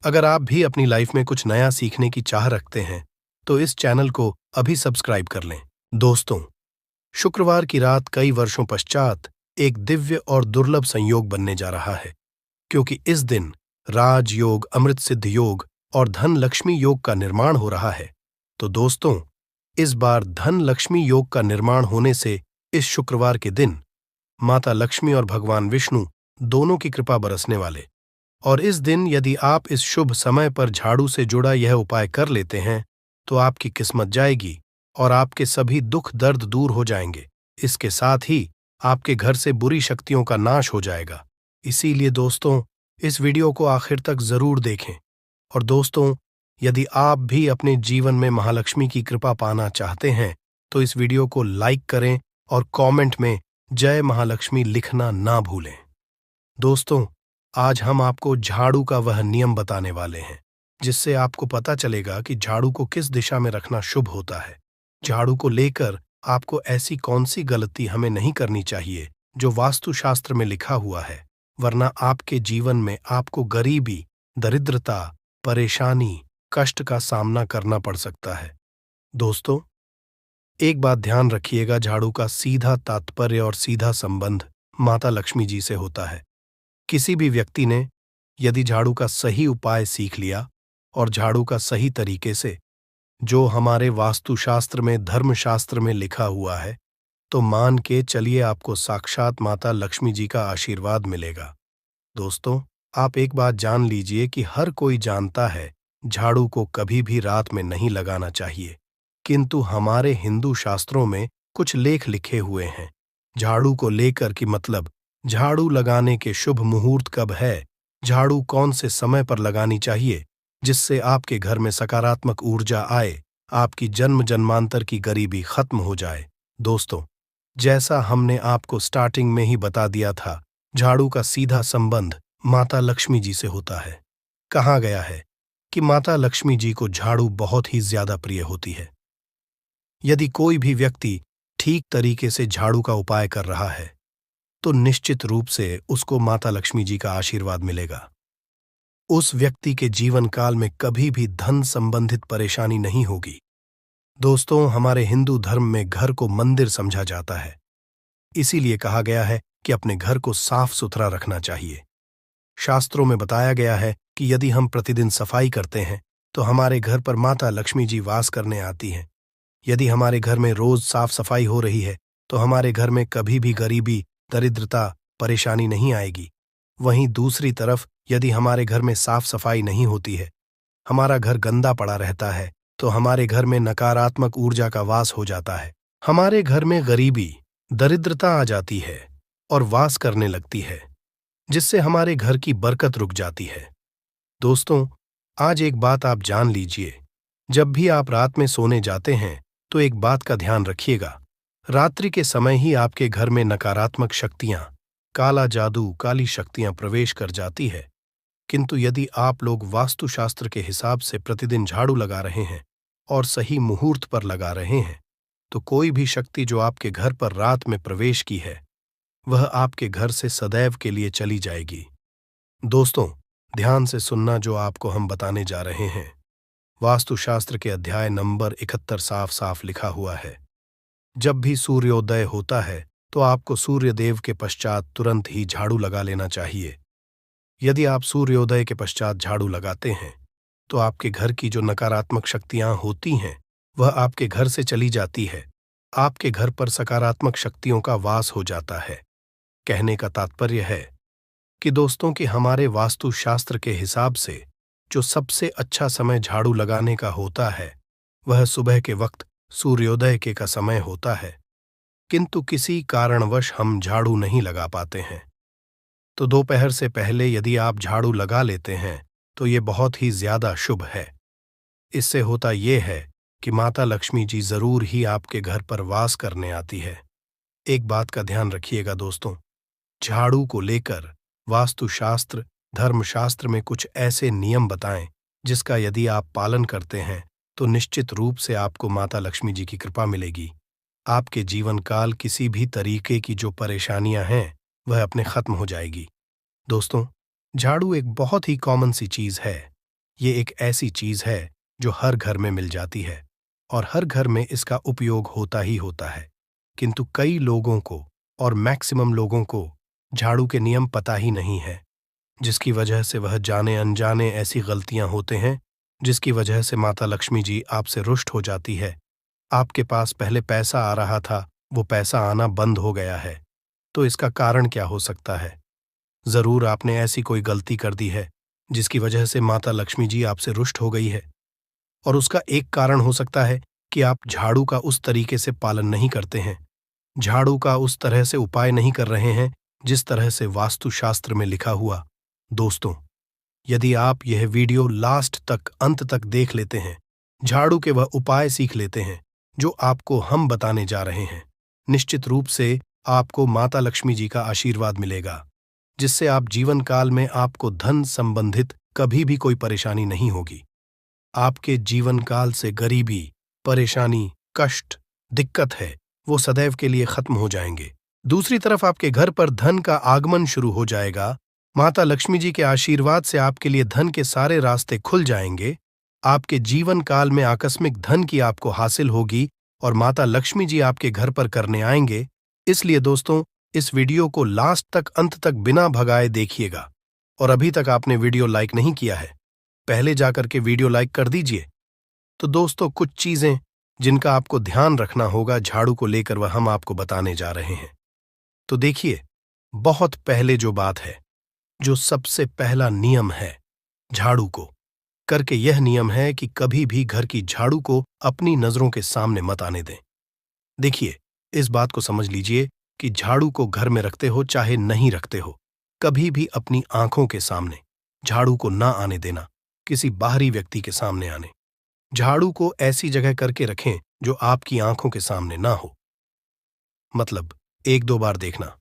अगर आप भी अपनी लाइफ में कुछ नया सीखने की चाह रखते हैं, तो इस चैनल को अभी सब्सक्राइब कर लें। दोस्तों, शुक्रवार की रात कई वर्षों पश्चात एक दिव्य और दुर्लभ संयोग बनने जा रहा है, क्योंकि इस दिन राजयोग, अमृत सिद्ध योग और धन लक्ष्मी योग का निर्माण हो रहा है। तो दोस्तों, इस बार धन लक्ष्मी योग का निर्माण होने से इस शुक्रवार के दिन माता लक्ष्मी और भगवान विष्णु दोनों की कृपा बरसने वाले। और इस दिन यदि आप इस शुभ समय पर झाड़ू से जुड़ा यह उपाय कर लेते हैं, तो आपकी किस्मत जाएगी और आपके सभी दुख दर्द दूर हो जाएंगे। इसके साथ ही आपके घर से बुरी शक्तियों का नाश हो जाएगा। इसीलिए दोस्तों, इस वीडियो को आखिर तक जरूर देखें। और दोस्तों, यदि आप भी अपने जीवन में महालक्ष्मी की कृपा पाना चाहते हैं, तो इस वीडियो को लाइक करें और कमेंट में जय महालक्ष्मी लिखना ना भूलें। दोस्तों, आज हम आपको झाड़ू का वह नियम बताने वाले हैं, जिससे आपको पता चलेगा कि झाड़ू को किस दिशा में रखना शुभ होता है। झाड़ू को लेकर आपको ऐसी कौन सी गलती हमें नहीं करनी चाहिए जो वास्तुशास्त्र में लिखा हुआ है, वरना आपके जीवन में आपको गरीबी, दरिद्रता, परेशानी, कष्ट का सामना करना पड़ सकता है। दोस्तों, एक बात ध्यान रखिएगा, झाड़ू का सीधा तात्पर्य और सीधा संबंध माता लक्ष्मी जी से होता है। किसी भी व्यक्ति ने यदि झाड़ू का सही उपाय सीख लिया और झाड़ू का सही तरीके से, जो हमारे वास्तुशास्त्र में, धर्मशास्त्र में लिखा हुआ है, तो मान के चलिए आपको साक्षात माता लक्ष्मी जी का आशीर्वाद मिलेगा। दोस्तों, आप एक बात जान लीजिए कि हर कोई जानता है झाड़ू को कभी भी रात में नहीं लगाना चाहिए, किंतु हमारे हिंदू शास्त्रों में कुछ लेख लिखे हुए हैं झाड़ू को लेकर कि मतलब झाड़ू लगाने के शुभ मुहूर्त कब है, झाड़ू कौन से समय पर लगानी चाहिए, जिससे आपके घर में सकारात्मक ऊर्जा आए, आपकी जन्म जन्मांतर की गरीबी खत्म हो जाए। दोस्तों, जैसा हमने आपको स्टार्टिंग में ही बता दिया था, झाड़ू का सीधा संबंध माता लक्ष्मी जी से होता है। कहा गया है कि माता लक्ष्मी जी को झाड़ू बहुत ही ज्यादा प्रिय होती है। यदि कोई भी व्यक्ति ठीक तरीके से झाड़ू का उपाय कर रहा है, तो निश्चित रूप से उसको माता लक्ष्मी जी का आशीर्वाद मिलेगा। उस व्यक्ति के जीवन काल में कभी भी धन संबंधित परेशानी नहीं होगी। दोस्तों, हमारे हिंदू धर्म में घर को मंदिर समझा जाता है, इसीलिए कहा गया है कि अपने घर को साफ सुथरा रखना चाहिए। शास्त्रों में बताया गया है कि यदि हम प्रतिदिन सफाई करते हैं, तो हमारे घर पर माता लक्ष्मी जी वास करने आती हैं। यदि हमारे घर में रोज साफ सफाई हो रही है, तो हमारे घर में कभी भी गरीबी, दरिद्रता, परेशानी नहीं आएगी। वहीं दूसरी तरफ यदि हमारे घर में साफ सफाई नहीं होती है, हमारा घर गंदा पड़ा रहता है, तो हमारे घर में नकारात्मक ऊर्जा का वास हो जाता है। हमारे घर में गरीबी, दरिद्रता आ जाती है और वास करने लगती है, जिससे हमारे घर की बरकत रुक जाती है। दोस्तों, आज एक बात आप जान लीजिए, जब भी आप रात में सोने जाते हैं, तो एक बात का ध्यान रखिएगा, रात्रि के समय ही आपके घर में नकारात्मक शक्तियां, काला जादू, काली शक्तियां प्रवेश कर जाती है। किंतु यदि आप लोग वास्तुशास्त्र के हिसाब से प्रतिदिन झाड़ू लगा रहे हैं और सही मुहूर्त पर लगा रहे हैं, तो कोई भी शक्ति जो आपके घर पर रात में प्रवेश की है, वह आपके घर से सदैव के लिए चली जाएगी। दोस्तों, ध्यान से सुनना जो आपको हम बताने जा रहे हैं। वास्तुशास्त्र के अध्याय नंबर 71 साफ साफ लिखा हुआ है, जब भी सूर्योदय होता है, तो आपको सूर्यदेव के पश्चात तुरंत ही झाड़ू लगा लेना चाहिए। यदि आप सूर्योदय के पश्चात झाड़ू लगाते हैं, तो आपके घर की जो नकारात्मक शक्तियां होती हैं, वह आपके घर से चली जाती है। आपके घर पर सकारात्मक शक्तियों का वास हो जाता है। कहने का तात्पर्य है कि दोस्तों, कि हमारे वास्तुशास्त्र के हिसाब से जो सबसे अच्छा समय झाड़ू लगाने का होता है, वह सुबह के वक्त सूर्योदय के का समय होता है। किंतु किसी कारणवश हम झाड़ू नहीं लगा पाते हैं, तो दोपहर से पहले यदि आप झाड़ू लगा लेते हैं, तो ये बहुत ही ज्यादा शुभ है। इससे होता यह है कि माता लक्ष्मी जी जरूर ही आपके घर पर वास करने आती है। एक बात का ध्यान रखिएगा दोस्तों, झाड़ू को लेकर वास्तुशास्त्र, धर्मशास्त्र में कुछ ऐसे नियम बताएं, जिसका यदि आप पालन करते हैं, तो निश्चित रूप से आपको माता लक्ष्मी जी की कृपा मिलेगी। आपके जीवन काल किसी भी तरीके की जो परेशानियां हैं, वह अपने खत्म हो जाएगी। दोस्तों, झाड़ू एक बहुत ही कॉमन सी चीज है, ये एक ऐसी चीज है जो हर घर में मिल जाती है और हर घर में इसका उपयोग होता ही होता है, किंतु कई लोगों को और मैक्सिमम लोगों को झाड़ू के नियम पता ही नहीं है, जिसकी वजह से वह जाने अनजाने ऐसी गलतियां होते हैं जिसकी वजह से माता लक्ष्मी जी आपसे रुष्ट हो जाती है। आपके पास पहले पैसा आ रहा था, वो पैसा आना बंद हो गया है। तो इसका कारण क्या हो सकता है? जरूर आपने ऐसी कोई गलती कर दी है जिसकी वजह से माता लक्ष्मी जी आपसे रुष्ट हो गई है। और उसका एक कारण हो सकता है कि आप झाड़ू का उस तरीके से पालन नहीं करते हैं, झाड़ू का उस तरह से उपाय नहीं कर रहे हैं जिस तरह से वास्तुशास्त्र में लिखा हुआ। दोस्तों, यदि आप यह वीडियो लास्ट तक अंत तक देख लेते हैं, झाड़ू के वह उपाय सीख लेते हैं जो आपको हम बताने जा रहे हैं, निश्चित रूप से आपको माता लक्ष्मी जी का आशीर्वाद मिलेगा, जिससे आप जीवन काल में आपको धन संबंधित कभी भी कोई परेशानी नहीं होगी। आपके जीवन काल से गरीबी, परेशानी, कष्ट, दिक्कत है, वो सदैव के लिए खत्म हो जाएंगे। दूसरी तरफ आपके घर पर धन का आगमन शुरू हो जाएगा। माता लक्ष्मी जी के आशीर्वाद से आपके लिए धन के सारे रास्ते खुल जाएंगे। आपके जीवन काल में आकस्मिक धन की आपको हासिल होगी और माता लक्ष्मी जी आपके घर पर करने आएंगे। इसलिए दोस्तों, इस वीडियो को लास्ट तक अंत तक बिना भगाए देखिएगा। और अभी तक आपने वीडियो लाइक नहीं किया है, पहले जाकर के वीडियो लाइक कर दीजिए। तो दोस्तों, कुछ चीजें जिनका आपको ध्यान रखना होगा झाड़ू को लेकर वह हम आपको बताने जा रहे हैं। तो देखिए, बहुत पहले जो बात है, जो सबसे पहला नियम है झाड़ू को करके, यह नियम है कि कभी भी घर की झाड़ू को अपनी नजरों के सामने मत आने दें। देखिए, इस बात को समझ लीजिए कि झाड़ू को घर में रखते हो चाहे नहीं रखते हो, कभी भी अपनी आंखों के सामने झाड़ू को ना आने देना, किसी बाहरी व्यक्ति के सामने आने। झाड़ू को ऐसी जगह करके रखें जो आपकी आंखों के सामने ना हो। मतलब 1-2 बार देखना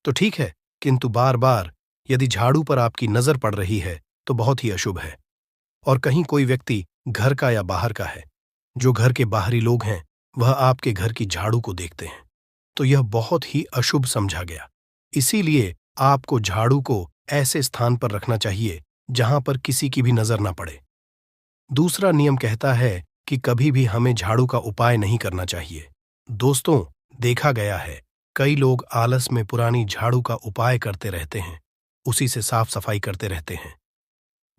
तो ठीक है, किंतु बार बार यदि झाड़ू पर आपकी नजर पड़ रही है तो बहुत ही अशुभ है। और कहीं कोई व्यक्ति घर का या बाहर का है, जो घर के बाहरी लोग हैं, वह आपके घर की झाड़ू को देखते हैं, तो यह बहुत ही अशुभ समझा गया। इसीलिए आपको झाड़ू को ऐसे स्थान पर रखना चाहिए जहां पर किसी की भी नजर ना पड़े। दूसरा नियम कहता है कि कभी भी हमें झाड़ू का उपाय नहीं करना चाहिए। दोस्तों, देखा गया है कई लोग आलस में पुरानी झाड़ू का उपाय करते रहते हैं, उसी से साफ सफाई करते रहते हैं।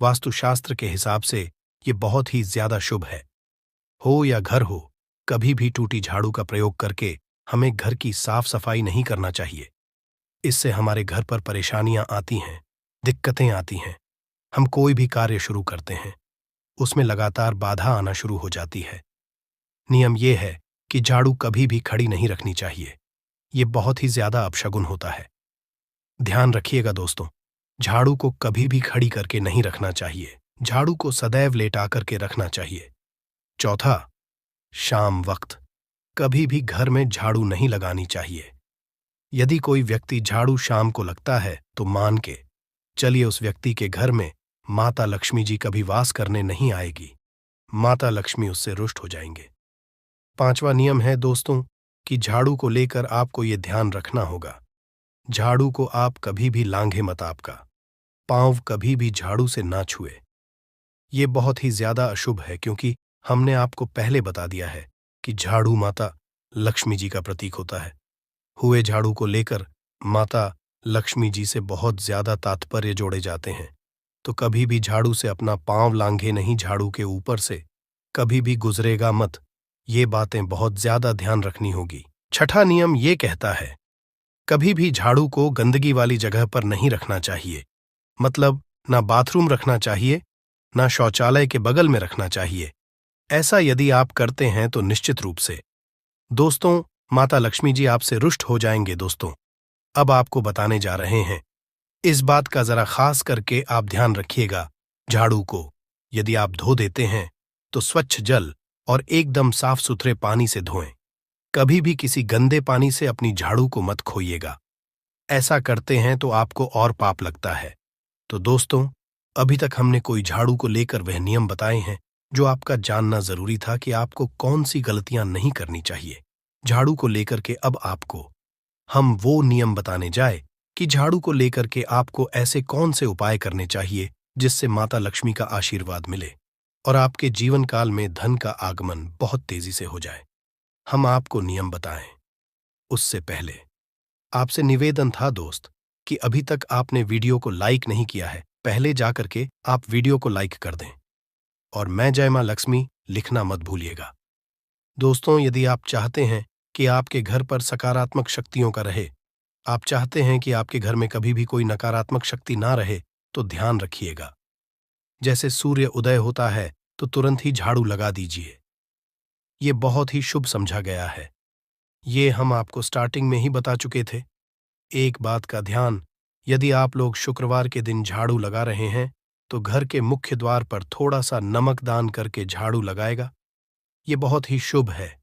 वास्तुशास्त्र के हिसाब से ये बहुत ही ज्यादा शुभ है। हो या घर हो, कभी भी टूटी झाड़ू का प्रयोग करके हमें घर की साफ सफाई नहीं करना चाहिए। इससे हमारे घर पर परेशानियां आती हैं, दिक्कतें आती हैं। हम कोई भी कार्य शुरू करते हैं, उसमें लगातार बाधा आना शुरू हो जाती है। नियम यह है कि झाड़ू कभी भी खड़ी नहीं रखनी चाहिए। ये बहुत ही ज्यादा अपशगुन होता है। ध्यान रखिएगा दोस्तों, झाड़ू को कभी भी खड़ी करके नहीं रखना चाहिए, झाड़ू को सदैव लेटा करके रखना चाहिए। चौथा, शाम वक्त कभी भी घर में झाड़ू नहीं लगानी चाहिए। यदि कोई व्यक्ति झाड़ू शाम को लगता है तो मान के चलिए उस व्यक्ति के घर में माता लक्ष्मी जी कभी वास करने नहीं आएगी, माता लक्ष्मी उससे रुष्ट हो जाएंगे। पांचवा नियम है दोस्तों कि झाड़ू को लेकर आपको ये ध्यान रखना होगा, झाड़ू को आप कभी भी लांघे मत, आपका पांव कभी भी झाड़ू से ना छुए। ये बहुत ही ज्यादा अशुभ है, क्योंकि हमने आपको पहले बता दिया है कि झाड़ू माता लक्ष्मी जी का प्रतीक होता है। हुए झाड़ू को लेकर माता लक्ष्मी जी से बहुत ज्यादा तात्पर्य जोड़े जाते हैं। तो कभी भी झाड़ू से अपना पांव लांघे नहीं, झाड़ू के ऊपर से कभी भी गुजरेगा मत। ये बातें बहुत ज्यादा ध्यान रखनी होगी। छठा नियम ये कहता है, कभी भी झाड़ू को गंदगी वाली जगह पर नहीं रखना चाहिए। मतलब ना बाथरूम रखना चाहिए, ना शौचालय के बगल में रखना चाहिए। ऐसा यदि आप करते हैं तो निश्चित रूप से दोस्तों माता लक्ष्मी जी आपसे रुष्ट हो जाएंगे। दोस्तों, अब आपको बताने जा रहे हैं, इस बात का जरा खास करके आप ध्यान रखिएगा, झाड़ू को यदि आप धो देते हैं तो स्वच्छ जल और एकदम साफ सुथरे पानी से धोएं। कभी भी किसी गंदे पानी से अपनी झाड़ू को मत खोइएगा। ऐसा करते हैं तो आपको और पाप लगता है। तो दोस्तों, अभी तक हमने कोई झाड़ू को लेकर वह नियम बताए हैं जो आपका जानना जरूरी था कि आपको कौन सी गलतियां नहीं करनी चाहिए। झाड़ू को लेकर के अब आपको हम वो नियम बताने जाए कि झाड़ू को लेकर के आपको ऐसे कौन से उपाय करने चाहिए जिससे माता लक्ष्मी का आशीर्वाद मिले और आपके जीवन काल में धन का आगमन बहुत तेजी से हो जाए। हम आपको नियम बताएं। उससे पहले आपसे निवेदन था दोस्त कि अभी तक आपने वीडियो को लाइक नहीं किया है, पहले जाकर के आप वीडियो को लाइक कर दें और मैं जय मां लक्ष्मी लिखना मत भूलिएगा। दोस्तों, यदि आप चाहते हैं कि आपके घर पर सकारात्मक शक्तियों का रहे, आप चाहते हैं कि आपके घर में कभी भी कोई नकारात्मक शक्ति ना रहे, तो ध्यान रखिएगा। जैसे सूर्य उदय होता है तो तुरंत ही झाड़ू लगा दीजिए। ये बहुत ही शुभ समझा गया है। ये हम आपको स्टार्टिंग में ही बता चुके थे। एक बात का ध्यान, यदि आप लोग शुक्रवार के दिन झाड़ू लगा रहे हैं तो घर के मुख्य द्वार पर थोड़ा सा नमक दान करके झाड़ू लगाएगा। ये बहुत ही शुभ है।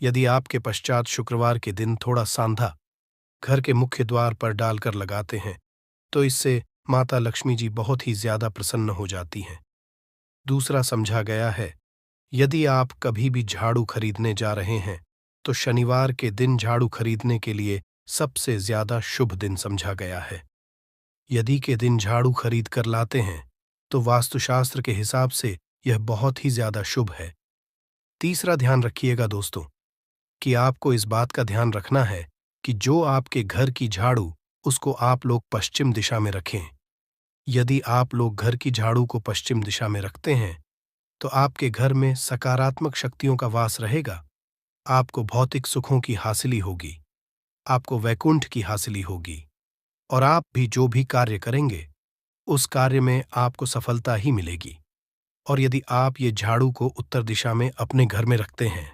यदि आपके पश्चात शुक्रवार के दिन थोड़ा सांधा घर के मुख्य द्वार पर डालकर लगाते हैं तो इससे माता लक्ष्मी जी बहुत ही ज्यादा प्रसन्न हो जाती हैं। दूसरा समझा गया है, यदि आप कभी भी झाड़ू खरीदने जा रहे हैं तो शनिवार के दिन झाड़ू खरीदने के लिए सबसे ज्यादा शुभ दिन समझा गया है। यदि के दिन झाड़ू खरीद कर लाते हैं तो वास्तुशास्त्र के हिसाब से यह बहुत ही ज्यादा शुभ है। तीसरा ध्यान रखिएगा दोस्तों कि आपको इस बात का ध्यान रखना है कि जो आपके घर की झाड़ू उसको आप लोग पश्चिम दिशा में रखें। यदि आप लोग घर की झाड़ू को पश्चिम दिशा में रखते हैं तो आपके घर में सकारात्मक शक्तियों का वास रहेगा। आपको भौतिक सुखों की हासिली होगी, आपको वैकुंठ की हासिली होगी और आप भी जो भी कार्य करेंगे उस कार्य में आपको सफलता ही मिलेगी। और यदि आप ये झाड़ू को उत्तर दिशा में अपने घर में रखते हैं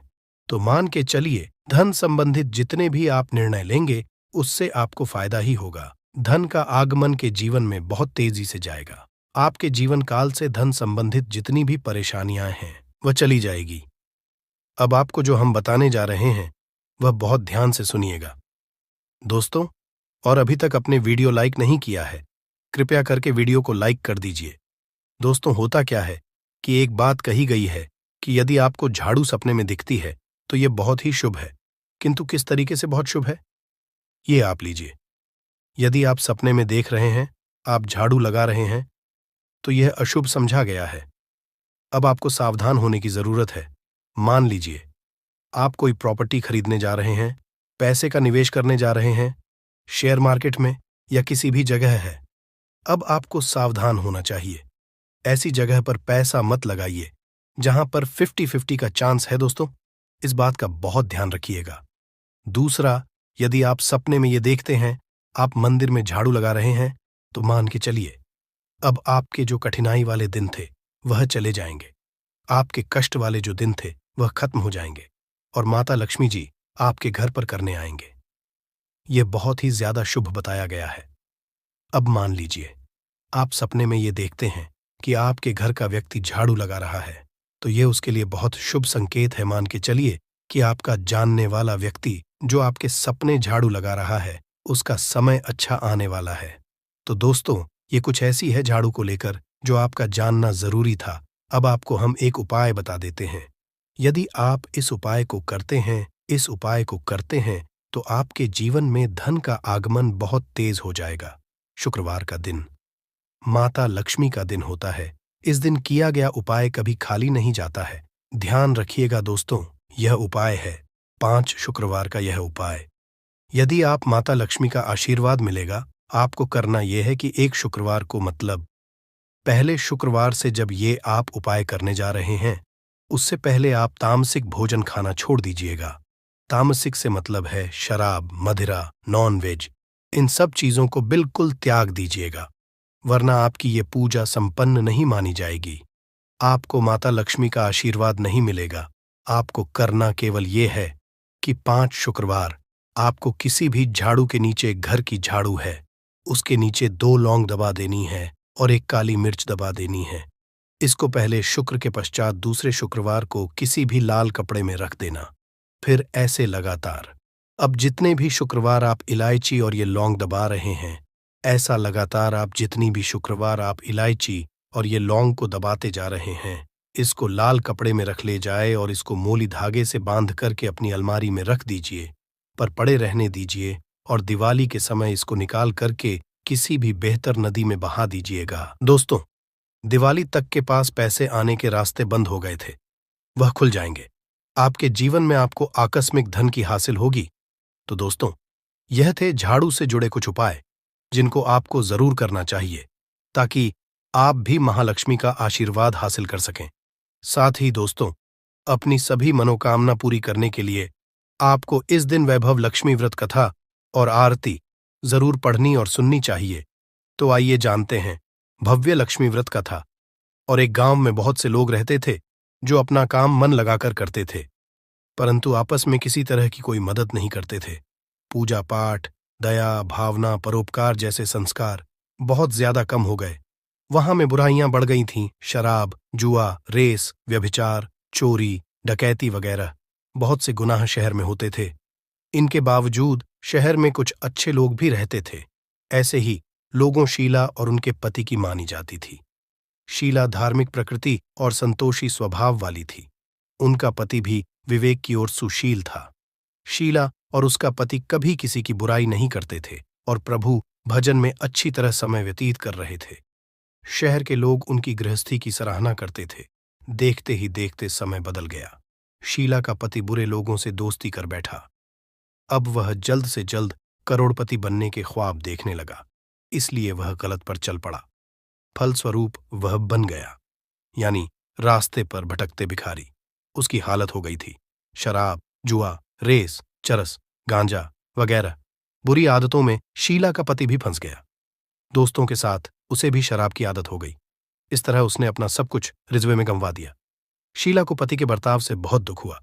तो मान के चलिए धन संबंधित जितने भी आप निर्णय लेंगे उससे आपको फायदा ही होगा। धन का आगमन के जीवन में बहुत तेजी से जाएगा। आपके जीवन काल से धन संबंधित जितनी भी परेशानियां हैं वह चली जाएगी। अब आपको जो हम बताने जा रहे हैं वह बहुत ध्यान से सुनिएगा दोस्तों। और अभी तक अपने वीडियो लाइक नहीं किया है, कृपया करके वीडियो को लाइक कर दीजिए। दोस्तों, होता क्या है कि एक बात कही गई है कि यदि आपको झाड़ू सपने में दिखती है तो यह बहुत ही शुभ है, किंतु किस तरीके से बहुत शुभ है ये आप लीजिए। यदि आप सपने में देख रहे हैं आप झाड़ू लगा रहे हैं तो यह अशुभ समझा गया है। अब आपको सावधान होने की जरूरत है। मान लीजिए आप कोई प्रॉपर्टी खरीदने जा रहे हैं, पैसे का निवेश करने जा रहे हैं, शेयर मार्केट में या किसी भी जगह है। अब आपको सावधान होना चाहिए। ऐसी जगह पर पैसा मत लगाइए जहां पर 50-50 का चांस है दोस्तों, इस बात का बहुत ध्यान रखिएगा। दूसरा, यदि आप सपने में ये देखते हैं आप मंदिर में झाड़ू लगा रहे हैं तो मान के चलिए अब आपके जो कठिनाई वाले दिन थे वह चले जाएंगे। आपके कष्ट वाले जो दिन थे वह खत्म हो जाएंगे और माता लक्ष्मी जी आपके घर पर करने आएंगे। यह बहुत ही ज्यादा शुभ बताया गया है। अब मान लीजिए आप सपने में ये देखते हैं कि आपके घर का व्यक्ति झाड़ू लगा रहा है तो यह उसके लिए बहुत शुभ संकेत है। मान के चलिए कि आपका जानने वाला व्यक्ति जो आपके सपने झाड़ू लगा रहा है उसका समय अच्छा आने वाला है। तो दोस्तों, ये कुछ ऐसी है झाड़ू को लेकर जो आपका जानना जरूरी था। अब आपको हम एक उपाय बता देते हैं। यदि आप इस उपाय को करते हैं तो आपके जीवन में धन का आगमन बहुत तेज हो जाएगा। शुक्रवार का दिन माता लक्ष्मी का दिन होता है। इस दिन किया गया उपाय कभी खाली नहीं जाता है। ध्यान रखिएगा दोस्तों, यह उपाय है 5 शुक्रवार का यह उपाय। यदि आप माता लक्ष्मी का आशीर्वाद मिलेगा, आपको करना यह है कि एक शुक्रवार को मतलब पहले शुक्रवार से जब ये आप उपाय करने जा रहे हैं उससे पहले आप तामसिक भोजन खाना छोड़ दीजिएगा। तामसिक से मतलब है शराब, मदिरा, नॉन वेज, इन सब चीजों को बिल्कुल त्याग दीजिएगा, वरना आपकी ये पूजा संपन्न नहीं मानी जाएगी। आपको माता लक्ष्मी का आशीर्वाद नहीं मिलेगा। आपको करना केवल ये है कि 5 शुक्रवार आपको किसी भी झाड़ू के नीचे, घर की झाड़ू है उसके नीचे 2 लौंग दबा देनी है और 1 काली मिर्च दबा देनी है। इसको पहले शुक्र के पश्चात दूसरे शुक्रवार को किसी भी लाल कपड़े में रख देना, फिर ऐसे लगातार। अब जितने भी शुक्रवार आप इलायची और ये लौंग दबा रहे हैं, ऐसा लगातार आप जितनी भी शुक्रवार आप इलायची और ये लौंग को दबाते जा रहे हैं, इसको लाल कपड़े में रख ले जाए और इसको मोली धागे से बांध करके अपनी अलमारी में रख दीजिए, पर पड़े रहने दीजिए और दिवाली के समय इसको निकाल करके किसी भी बेहतर नदी में बहा दीजिएगा। दोस्तों, दिवाली तक के पास पैसे आने के रास्ते बंद हो गए थे। वह खुल जाएंगे। आपके जीवन में आपको आकस्मिक धन की हासिल होगी। तो दोस्तों, यह थे झाड़ू से जुड़े कुछ उपाय जिनको आपको जरूर करना चाहिए ताकि आप भी महालक्ष्मी का आशीर्वाद हासिल कर सकें। साथ ही दोस्तों, अपनी सभी मनोकामना पूरी करने के लिए आपको इस दिन वैभव लक्ष्मी व्रत कथा और आरती जरूर पढ़नी और सुननी चाहिए। तो आइए जानते हैं भव्य लक्ष्मी व्रत कथा। और एक गांव में बहुत से लोग रहते थे जो अपना काम मन लगाकर करते थे, परंतु आपस में किसी तरह की कोई मदद नहीं करते थे। पूजा पाठ, दया, भावना, परोपकार जैसे संस्कार बहुत ज्यादा कम हो गए। वहां में बुराइयां बढ़ गई थीं। शराब, जुआ, रेस, व्यभिचार, चोरी, डकैती वगैरह बहुत से गुनाह शहर में होते थे। इनके बावजूद शहर में कुछ अच्छे लोग भी रहते थे। ऐसे ही लोगों शीला और उनके पति की मानी जाती थी। शीला धार्मिक प्रकृति और संतोषी स्वभाव वाली थी। उनका पति भी विवेक की ओर सुशील था। शीला और उसका पति कभी किसी की बुराई नहीं करते थे और प्रभु भजन में अच्छी तरह समय व्यतीत कर रहे थे। शहर के लोग उनकी गृहस्थी की सराहना करते थे। देखते ही देखते समय बदल गया। शीला का पति बुरे लोगों से दोस्ती कर बैठा। अब वह जल्द से जल्द करोड़पति बनने के ख्वाब देखने लगा, इसलिए वह गलत पर चल पड़ा। फलस्वरूप वह बन गया, यानी रास्ते पर भटकते भिखारी। उसकी हालत हो गई थी। शराब, जुआ, रेस, चरस, गांजा वगैरह बुरी आदतों में शीला का पति भी फंस गया। दोस्तों के साथ उसे भी शराब की आदत हो गई। इस तरह उसने अपना सब कुछ रिजवे में गंवा दिया। शीला को पति के बर्ताव से बहुत दुख हुआ,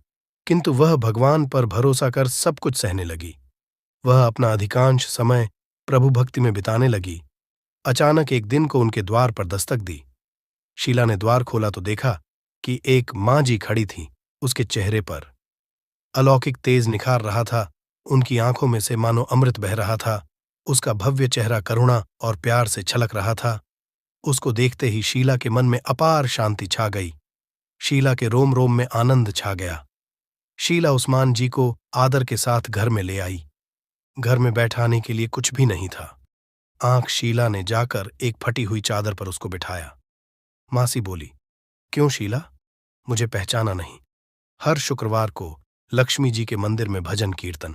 किंतु वह भगवान पर भरोसा कर सब कुछ सहने लगी। वह अपना अधिकांश समय प्रभु भक्ति में बिताने लगी। अचानक एक दिन को उनके द्वार पर दस्तक दी। शीला ने द्वार खोला तो देखा कि एक मां जी खड़ी थी। उसके चेहरे पर अलौकिक तेज निखार रहा था। उनकी आंखों में से मानो अमृत बह रहा था। उसका भव्य चेहरा करुणा और प्यार से छलक रहा था। उसको देखते ही शीला के मन में अपार शांति छा गई। शीला के रोम रोम में आनंद छा गया। शीला उस्मान जी को आदर के साथ घर में ले आई। घर में बैठाने के लिए कुछ भी नहीं था। आंख शीला ने जाकर एक फटी हुई चादर पर उसको बिठाया। मासी बोली, क्यों शीला, मुझे पहचाना नहीं? हर शुक्रवार को लक्ष्मी जी के मंदिर में भजन कीर्तन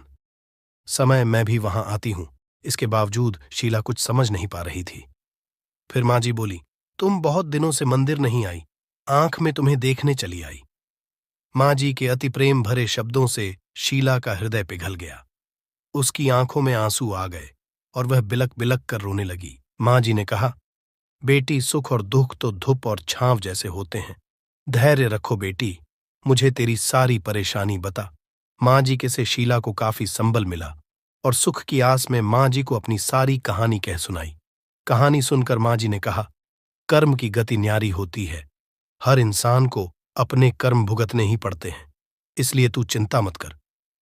समय मैं भी वहां आती हूं। इसके बावजूद शीला कुछ समझ नहीं पा रही थी। फिर मां जी बोली, तुम बहुत दिनों से मंदिर नहीं आई, आंख में तुम्हें देखने चली आई। मां जी के अति प्रेम भरे शब्दों से शीला का हृदय पिघल गया। उसकी आंखों में आंसू आ गए और वह बिलक बिलक कर रोने लगी। मां जी ने कहा, बेटी, सुख और दुख तो धूप और छांव जैसे होते हैं। धैर्य रखो बेटी, मुझे तेरी सारी परेशानी बता। मां जी के से शीला को काफी संबल मिला और सुख की आस में मां जी को अपनी सारी कहानी कह सुनाई। कहानी सुनकर मां जी ने कहा, कर्म की गति न्यारी होती है। हर इंसान को अपने कर्म भुगतने ही पड़ते हैं, इसलिए तू चिंता मत कर।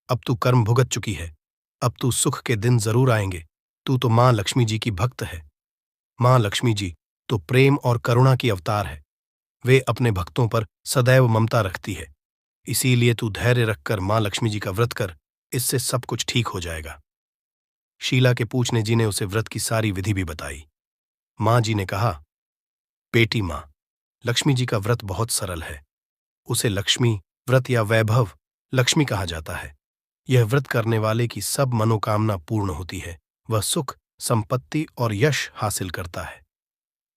अब तू कर्म भुगत चुकी है, अब तू सुख के दिन जरूर आएंगे। तू तो मां लक्ष्मी जी की भक्त है। मां लक्ष्मी जी तो प्रेम और करुणा की अवतार है। वे अपने भक्तों पर सदैव ममता रखती है। इसीलिए तू धैर्य रखकर मां लक्ष्मी जी का व्रत कर, इससे सब कुछ ठीक हो जाएगा। शीला के पूछने जी ने उसे व्रत की सारी विधि भी बताई। मां जी ने कहा, बेटी मां, लक्ष्मी जी का व्रत बहुत सरल है। उसे लक्ष्मी व्रत या वैभव लक्ष्मी कहा जाता है। यह व्रत करने वाले की सब मनोकामना पूर्ण होती है। वह सुख, संपत्ति और यश हासिल करता है।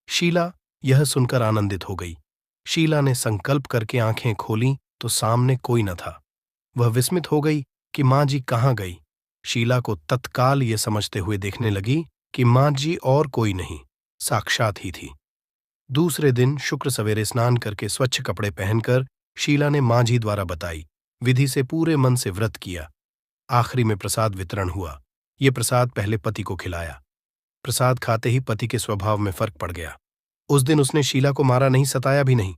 शीला यह सुनकर आनंदित हो गई। शीला ने संकल्प करके आंखें खोलीं तो सामने कोई न था। वह विस्मित हो गई कि मां जी कहाँ गई। शीला को तत्काल ये समझते हुए देखने लगी कि मां जी और कोई नहीं, साक्षात ही थी। दूसरे दिन शुक्र सवेरे स्नान करके स्वच्छ कपड़े पहनकर शीला ने मां जी द्वारा बताई विधि से पूरे मन से व्रत किया। आखिरी में प्रसाद वितरण हुआ। ये प्रसाद पहले पति को खिलाया। प्रसाद खाते ही पति के स्वभाव में फर्क पड़ गया। उस दिन उसने शीला को मारा नहीं, सताया भी नहीं।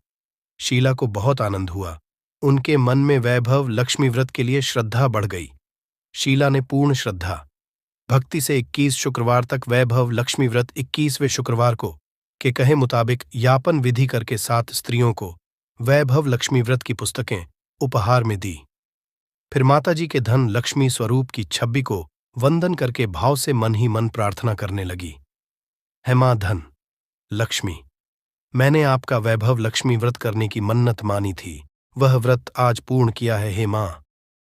शीला को बहुत आनंद हुआ। उनके मन में वैभव लक्ष्मी व्रत के लिए श्रद्धा बढ़ गई। शीला ने पूर्ण श्रद्धा भक्ति से 21 शुक्रवार तक वैभव लक्ष्मी व्रत 21वें शुक्रवार को के कहे मुताबिक यापन विधि करके 7 स्त्रियों को वैभव लक्ष्मी व्रत की पुस्तकें उपहार में दी। फिर माताजी के धन लक्ष्मी स्वरूप की छब्बी को वंदन करके भाव से मन ही मन प्रार्थना करने लगी। है मां धन, लक्ष्मी, मैंने आपका वैभव लक्ष्मी व्रत करने की मन्नत मानी थी, वह व्रत आज पूर्ण किया है। हे माँ,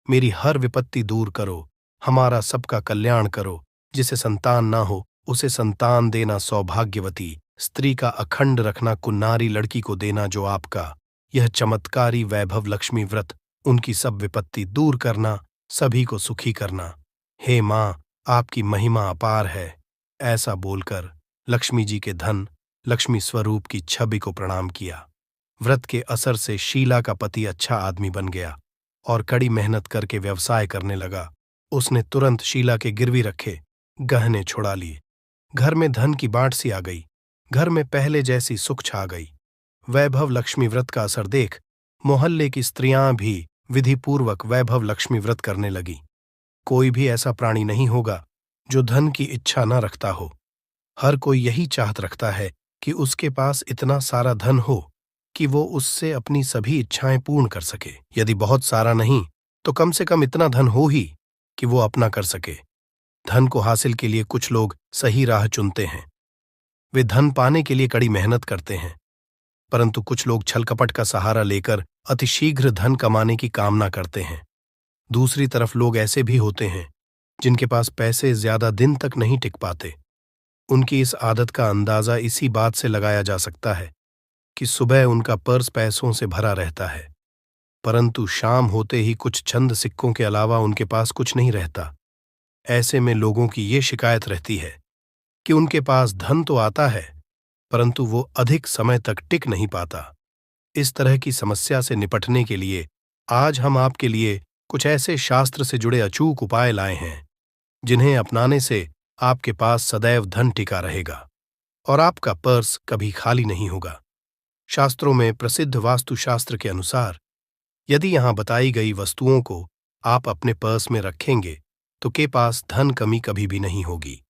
मेरी हर विपत्ति दूर करो, हमारा सबका कल्याण करो। जिसे संतान ना हो उसे संतान देना, सौभाग्यवती स्त्री का अखंड रखना, कुन्नारी लड़की को देना जो आपका यह चमत्कारी वैभव लक्ष्मी व्रत, उनकी सब विपत्ति दूर करना, सभी को सुखी करना। हे माँ, आपकी महिमा अपार है। ऐसा बोलकर लक्ष्मी जी के धन लक्ष्मी स्वरूप की छवि को प्रणाम किया। व्रत के असर से शीला का पति अच्छा आदमी बन गया और कड़ी मेहनत करके व्यवसाय करने लगा। उसने तुरंत शीला के गिरवी रखे गहने छुड़ा लिए। घर में धन की बाढ़ सी आ गई। घर में पहले जैसी सुख छा गई। वैभव लक्ष्मी व्रत का असर देख मोहल्ले की स्त्रियां भी विधिपूर्वक वैभव लक्ष्मी व्रत करने लगी। कोई भी ऐसा प्राणी नहीं होगा जो धन की इच्छा न रखता हो। हर कोई यही चाहत रखता है कि उसके पास इतना सारा धन हो कि वो उससे अपनी सभी इच्छाएं पूर्ण कर सके। यदि बहुत सारा नहीं तो कम से कम इतना धन हो ही कि वो अपना कर सके। धन को हासिल के लिए कुछ लोग सही राह चुनते हैं। वे धन पाने के लिए कड़ी मेहनत करते हैं, परंतु कुछ लोग छलकपट का सहारा लेकर अतिशीघ्र धन कमाने की कामना करते हैं। दूसरी तरफ लोग ऐसे भी होते हैं जिनके पास पैसे ज्यादा दिन तक नहीं टिक पाते। उनकी इस आदत का अंदाजा इसी बात से लगाया जा सकता है कि सुबह उनका पर्स पैसों से भरा रहता है, परंतु शाम होते ही कुछ चंद सिक्कों के अलावा उनके पास कुछ नहीं रहता। ऐसे में लोगों की ये शिकायत रहती है कि उनके पास धन तो आता है, परंतु वो अधिक समय तक टिक नहीं पाता। इस तरह की समस्या से निपटने के लिए आज हम आपके लिए कुछ ऐसे शास्त्र से जुड़े अचूक उपाय लाए हैं जिन्हें अपनाने से आपके पास सदैव धन टिका रहेगा और आपका पर्स कभी खाली नहीं होगा। शास्त्रों में प्रसिद्ध वास्तुशास्त्र के अनुसार यदि यहां बताई गई वस्तुओं को आप अपने पर्स में रखेंगे तो के पास धन कमी कभी भी नहीं होगी।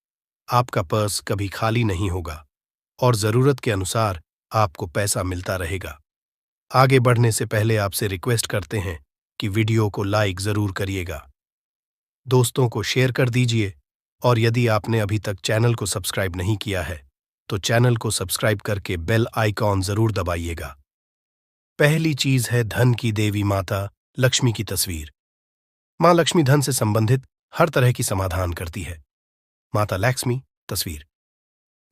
आपका पर्स कभी खाली नहीं होगा और जरूरत के अनुसार आपको पैसा मिलता रहेगा। आगे बढ़ने से पहले आपसे रिक्वेस्ट करते हैं कि वीडियो को लाइक जरूर करिएगा, दोस्तों को शेयर कर दीजिए और यदि आपने अभी तक चैनल को सब्सक्राइब नहीं किया है तो चैनल को सब्सक्राइब करके बेल आइकॉन जरूर दबाइएगा। पहली चीज है धन की देवी माता लक्ष्मी की तस्वीर। मां लक्ष्मी धन से संबंधित हर तरह की समाधान करती है। माता लक्ष्मी तस्वीर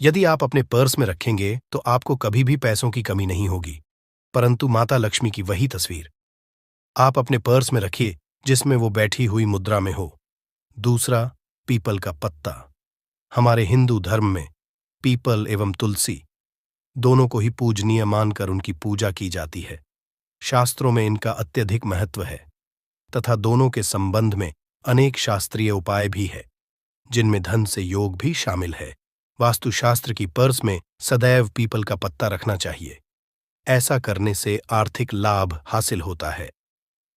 यदि आप अपने पर्स में रखेंगे तो आपको कभी भी पैसों की कमी नहीं होगी, परंतु माता लक्ष्मी की वही तस्वीर आप अपने पर्स में रखिए जिसमें वो बैठी हुई मुद्रा में हो। दूसरा, पीपल का पत्ता। हमारे हिंदू धर्म में पीपल एवं तुलसी दोनों को ही पूजनीय मानकर उनकी पूजा की जाती है। शास्त्रों में इनका अत्यधिक महत्व है तथा दोनों के संबंध में अनेक शास्त्रीय उपाय भी है जिनमें धन से योग भी शामिल है। वास्तुशास्त्र की पर्स में सदैव पीपल का पत्ता रखना चाहिए। ऐसा करने से आर्थिक लाभ हासिल होता है।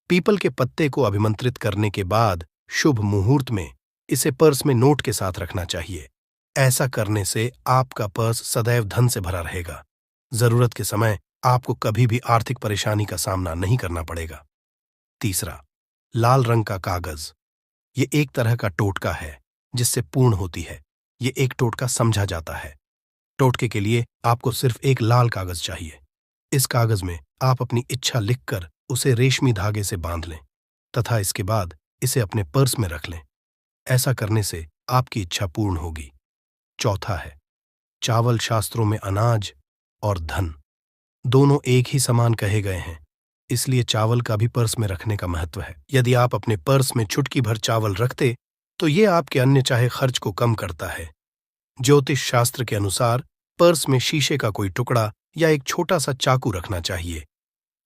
पीपल के पत्ते को अभिमंत्रित करने के बाद शुभ मुहूर्त में इसे पर्स में नोट के साथ रखना चाहिए। ऐसा करने से आपका पर्स सदैव धन से भरा रहेगा। जरूरत के समय आपको कभी भी आर्थिक परेशानी का सामना नहीं करना पड़ेगा। तीसरा, लाल रंग का कागज। ये एक तरह का टोटका है जिससे पूर्ण होती है। ये एक टोटका समझा जाता है। टोटके के लिए आपको सिर्फ एक लाल कागज चाहिए। इस कागज में आप अपनी इच्छा लिखकर उसे रेशमी धागे से बांध लें तथा इसके बाद इसे अपने पर्स में रख लें। ऐसा करने से आपकी इच्छा पूर्ण होगी। चौथा है चावल। शास्त्रों में अनाज और धन दोनों एक ही समान कहे गए हैं, इसलिए चावल का भी पर्स में रखने का महत्व है। यदि आप अपने पर्स में चुटकी भर चावल रखते तो ये आपके अन्य चाहे खर्च को कम करता है। ज्योतिष शास्त्र के अनुसार पर्स में शीशे का कोई टुकड़ा या एक छोटा सा चाकू रखना चाहिए।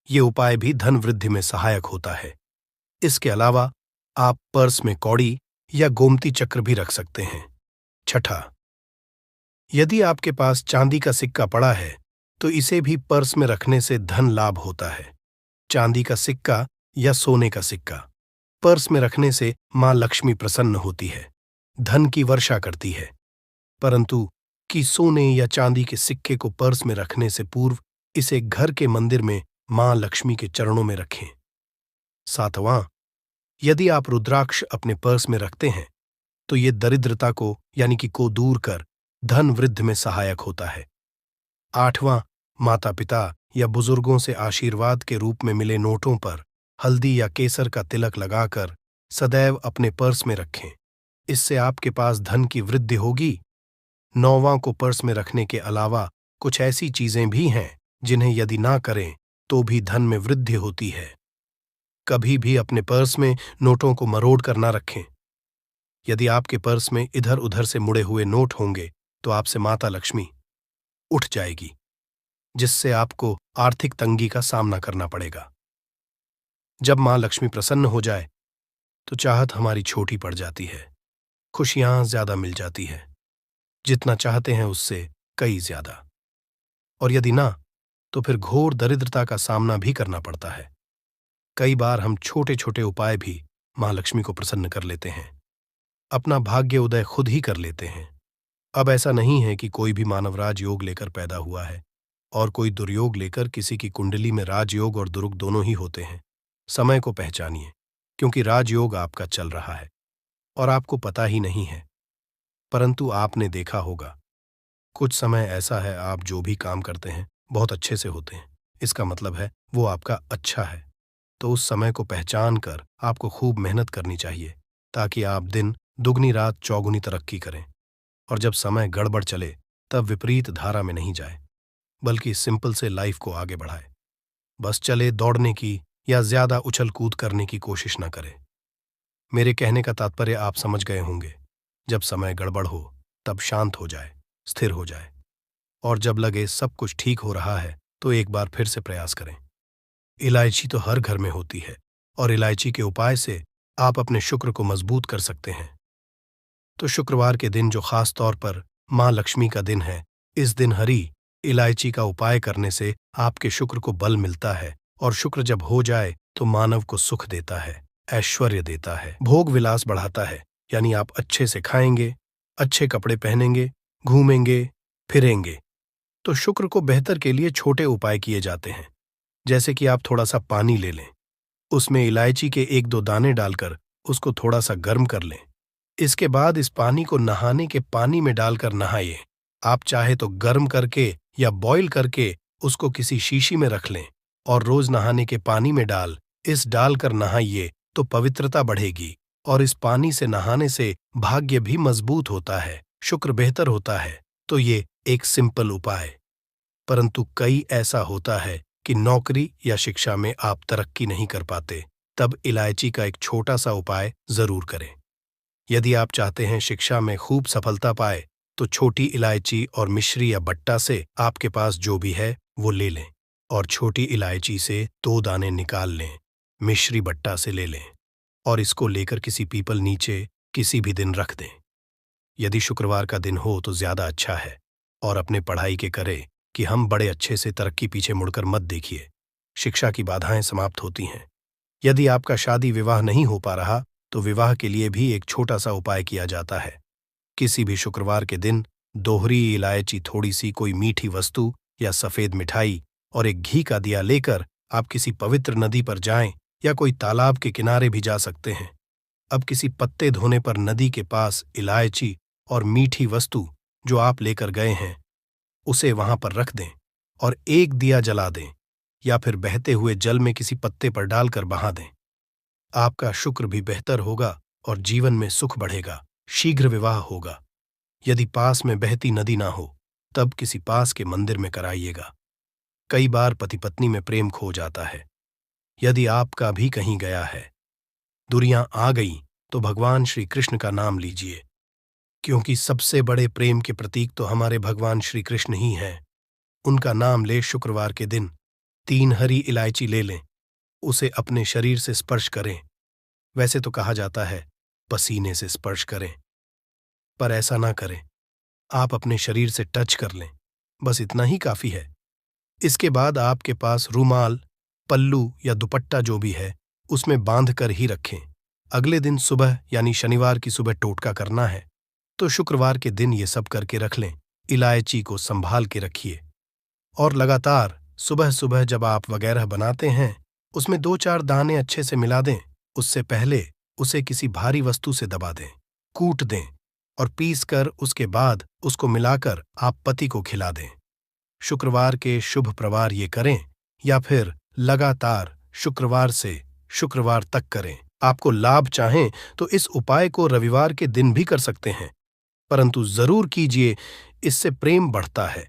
ये उपाय भी धन वृद्धि में सहायक होता है। इसके अलावा आप पर्स में कौड़ी या गोमती चक्र भी रख सकते हैं। छठा, यदि आपके पास चांदी का सिक्का पड़ा है तो इसे भी पर्स में रखने से धन लाभ होता है। चांदी का सिक्का या सोने का सिक्का पर्स में रखने से मां लक्ष्मी प्रसन्न होती है, धन की वर्षा करती है, परंतु कि सोने या चांदी के सिक्के को पर्स में रखने से पूर्व इसे घर के मंदिर में मां लक्ष्मी के चरणों में रखें। सातवां, यदि आप रुद्राक्ष अपने पर्स में रखते हैं तो ये दरिद्रता को यानी कि को दूर कर धन वृद्धि में सहायक होता है। आठवां, माता पिता या बुजुर्गों से आशीर्वाद के रूप में मिले नोटों पर हल्दी या केसर का तिलक लगाकर सदैव अपने पर्स में रखें। इससे आपके पास धन की वृद्धि होगी। नौवां को पर्स में रखने के अलावा कुछ ऐसी चीजें भी हैं जिन्हें यदि ना करें तो भी धन में वृद्धि होती है। कभी भी अपने पर्स में नोटों को मरोड़ कर ना रखें। यदि आपके पर्स में इधर उधर से मुड़े हुए नोट होंगे तो आपसे माता लक्ष्मी उठ जाएगी, जिससे आपको आर्थिक तंगी का सामना करना पड़ेगा। जब मां लक्ष्मी प्रसन्न हो जाए तो चाहत हमारी छोटी पड़ जाती है, खुशियां ज्यादा मिल जाती है, जितना चाहते हैं उससे कई ज्यादा। और यदि ना तो फिर घोर दरिद्रता का सामना भी करना पड़ता है। कई बार हम छोटे छोटे उपाय भी मां लक्ष्मी को प्रसन्न कर लेते हैं, अपना भाग्य उदय खुद ही कर लेते हैं। अब ऐसा नहीं है कि कोई भी मानव राजयोग लेकर पैदा हुआ है और कोई दुर्योग लेकर। किसी की कुंडली में राजयोग और दुरुग दोनों ही होते हैं। समय को पहचानिए, क्योंकि राजयोग आपका चल रहा है और आपको पता ही नहीं है। परंतु आपने देखा होगा, कुछ समय ऐसा है आप जो भी काम करते हैं बहुत अच्छे से होते हैं। इसका मतलब है वो आपका अच्छा है। तो उस समय को पहचान कर आपको खूब मेहनत करनी चाहिए, ताकि आप दिन दुगनी रात चौगुनी तरक्की करें। और जब समय गड़बड़ चले तब विपरीत धारा में नहीं जाए, बल्कि सिंपल से लाइफ को आगे बढ़ाए। बस चले दौड़ने की या ज्यादा उछल कूद करने की कोशिश न करें। मेरे कहने का तात्पर्य आप समझ गए होंगे। जब समय गड़बड़ हो तब शांत हो जाए, स्थिर हो जाए, और जब लगे सब कुछ ठीक हो रहा है तो एक बार फिर से प्रयास करें। इलायची तो हर घर में होती है और इलायची के उपाय से आप अपने शुक्र को मजबूत कर सकते हैं। तो शुक्रवार के दिन जो खास तौर पर मां लक्ष्मी का दिन है, इस दिन हरी इलायची का उपाय करने से आपके शुक्र को बल मिलता है, और शुक्र जब हो जाए तो मानव को सुख देता है, ऐश्वर्य देता है, भोग विलास बढ़ाता है। यानी आप अच्छे से खाएंगे, अच्छे कपड़े पहनेंगे, घूमेंगे फिरेंगे। तो शुक्र को बेहतर के लिए छोटे उपाय किए जाते हैं, जैसे कि आप थोड़ा सा पानी ले लें, उसमें इलायची के 1-2 दाने डालकर उसको थोड़ा सा गर्म कर लें। इसके बाद इस पानी को नहाने के पानी में डालकर नहाइए। आप चाहे तो गर्म करके या बॉईल करके उसको किसी शीशी में रख लें और रोज नहाने के पानी में डालकर नहाइए तो पवित्रता बढ़ेगी, और इस पानी से नहाने से भाग्य भी मजबूत होता है, शुक्र बेहतर होता है। तो ये एक सिंपल उपाय। परंतु कई ऐसा होता है कि नौकरी या शिक्षा में आप तरक्की नहीं कर पाते, तब इलायची का एक छोटा सा उपाय जरूर करें। यदि आप चाहते हैं शिक्षा में खूब सफलता पाए तो छोटी इलायची और मिश्री या बट्टा से आपके पास जो भी है वो ले लें, और छोटी इलायची से 2 दाने निकाल लें, मिश्री बट्टा से ले लें, और इसको लेकर किसी पीपल नीचे किसी भी दिन रख दें। यदि शुक्रवार का दिन हो तो ज्यादा अच्छा है, और अपने पढ़ाई के करे कि हम बड़े अच्छे से तरक्की पीछे मुड़कर मत देखिए। शिक्षा की बाधाएं समाप्त होती हैं। यदि आपका शादी विवाह नहीं हो पा रहा तो विवाह के लिए भी एक छोटा सा उपाय किया जाता है। किसी भी शुक्रवार के दिन दोहरी इलायची, थोड़ी सी कोई मीठी वस्तु या सफेद मिठाई और एक घी का दिया लेकर आप किसी पवित्र नदी पर जाएं, या कोई तालाब के किनारे भी जा सकते हैं। अब किसी पत्ते धोने पर नदी के पास इलायची और मीठी वस्तु जो आप लेकर गए हैं उसे वहां पर रख दें और एक दिया जला दें, या फिर बहते हुए जल में किसी पत्ते पर डालकर बहा दें। आपका शुक्र भी बेहतर होगा और जीवन में सुख बढ़ेगा, शीघ्र विवाह होगा। यदि पास में बहती नदी ना हो तब किसी पास के मंदिर में कराइएगा। कई बार पति पत्नी में प्रेम खो जाता है। यदि आपका भी कहीं गया है, दुरियां आ गई, तो भगवान श्री कृष्ण का नाम लीजिए, क्योंकि सबसे बड़े प्रेम के प्रतीक तो हमारे भगवान श्री कृष्ण ही हैं। उनका नाम ले शुक्रवार के दिन 3 हरी इलायची ले लें, उसे अपने शरीर से स्पर्श करें। वैसे तो कहा जाता है पसीने से स्पर्श करें, पर ऐसा ना करें, आप अपने शरीर से टच कर लें, बस इतना ही काफी है। इसके बाद आपके पास रूमाल, पल्लू या दुपट्टा जो भी है उसमें बांध कर ही रखें। अगले दिन सुबह यानी शनिवार की सुबह टोटका करना है, तो शुक्रवार के दिन ये सब करके रख लें। इलायची को संभाल के रखिए, और लगातार सुबह सुबह जब आप वगैरह बनाते हैं उसमें 2-4 दाने अच्छे से मिला दें। उससे पहले उसे किसी भारी वस्तु से दबा दें, कूट दें और पीस कर उसके बाद उसको मिलाकर आप पति को खिला दें। शुक्रवार के शुभ प्रवार ये करें या फिर लगातार शुक्रवार से शुक्रवार तक करें। आपको लाभ चाहें तो इस उपाय को रविवार के दिन भी कर सकते हैं, परंतु जरूर कीजिए, इससे प्रेम बढ़ता है।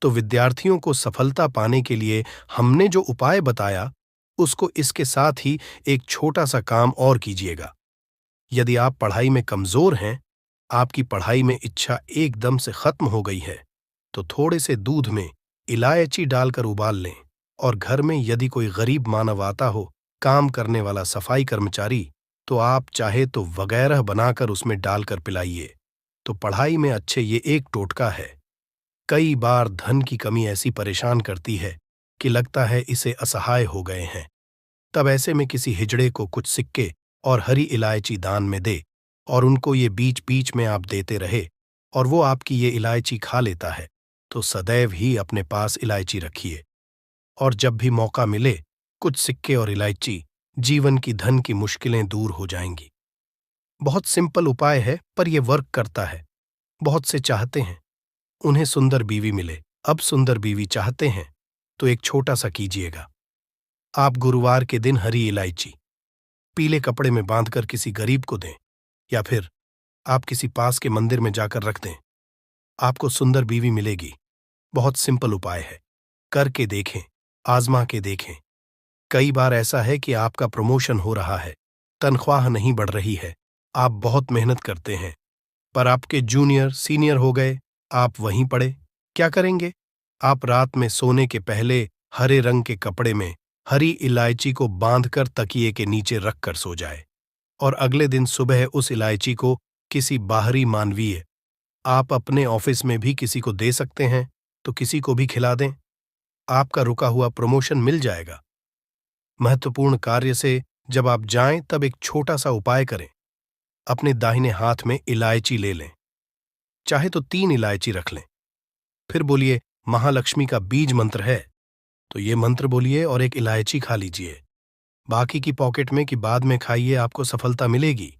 तो विद्यार्थियों को सफलता पाने के लिए हमने जो उपाय बताया, उसको इसके साथ ही एक छोटा सा काम और कीजिएगा। यदि आप पढ़ाई में कमजोर हैं, आपकी पढ़ाई में इच्छा एकदम से खत्म हो गई है, तो थोड़े से दूध में इलायची डालकर उबाल लें और घर में यदि कोई गरीब मानव आता हो, काम करने वाला सफाई कर्मचारी, तो आप चाहे तो वगैरह बनाकर उसमें डालकर पिलाइए। तो पढ़ाई में अच्छे ये एक टोटका है। कई बार धन की कमी ऐसी परेशान करती है कि लगता है इसे असहाय हो गए हैं। तब ऐसे में किसी हिजड़े को कुछ सिक्के और हरी इलायची दान में दे और उनको ये बीच बीच में आप देते रहे और वो आपकी ये इलायची खा लेता है, तो सदैव ही अपने पास इलायची रखिए। और जब भी मौका मिले, कुछ सिक्के और इलायची, जीवन की धन की मुश्किलें दूर हो जाएंगी। बहुत सिंपल उपाय है, पर यह वर्क करता है। बहुत से चाहते हैं उन्हें सुंदर बीवी मिले। अब सुंदर बीवी चाहते हैं तो एक छोटा सा कीजिएगा। आप गुरुवार के दिन हरी इलायची पीले कपड़े में बांधकर किसी गरीब को दें या फिर आप किसी पास के मंदिर में जाकर रख दें। आपको सुंदर बीवी मिलेगी। बहुत सिंपल उपाय है, करके देखें, आजमा के देखें। कई बार ऐसा है कि आपका प्रमोशन हो रहा है, तनख्वाह नहीं बढ़ रही है, आप बहुत मेहनत करते हैं, पर आपके जूनियर सीनियर हो गए, आप वहीं पड़े। क्या करेंगे? आप रात में सोने के पहले हरे रंग के कपड़े में हरी इलायची को बांधकर तकिए के नीचे रखकर सो जाए और अगले दिन सुबह उस इलायची को किसी बाहरी मानवीय, आप अपने ऑफिस में भी किसी को दे सकते हैं, तो किसी को भी खिला दें। आपका रुका हुआ प्रमोशन मिल जाएगा। महत्वपूर्ण कार्य से जब आप जाएं तब एक छोटा सा उपाय करें। अपने दाहिने हाथ में इलायची ले लें, चाहे तो 3 इलायची रख लें। फिर बोलिए, महालक्ष्मी का बीज मंत्र है, तो ये मंत्र बोलिए और एक इलायची खा लीजिए। बाकी की पॉकेट में कि बाद में खाइए, आपको सफलता मिलेगी।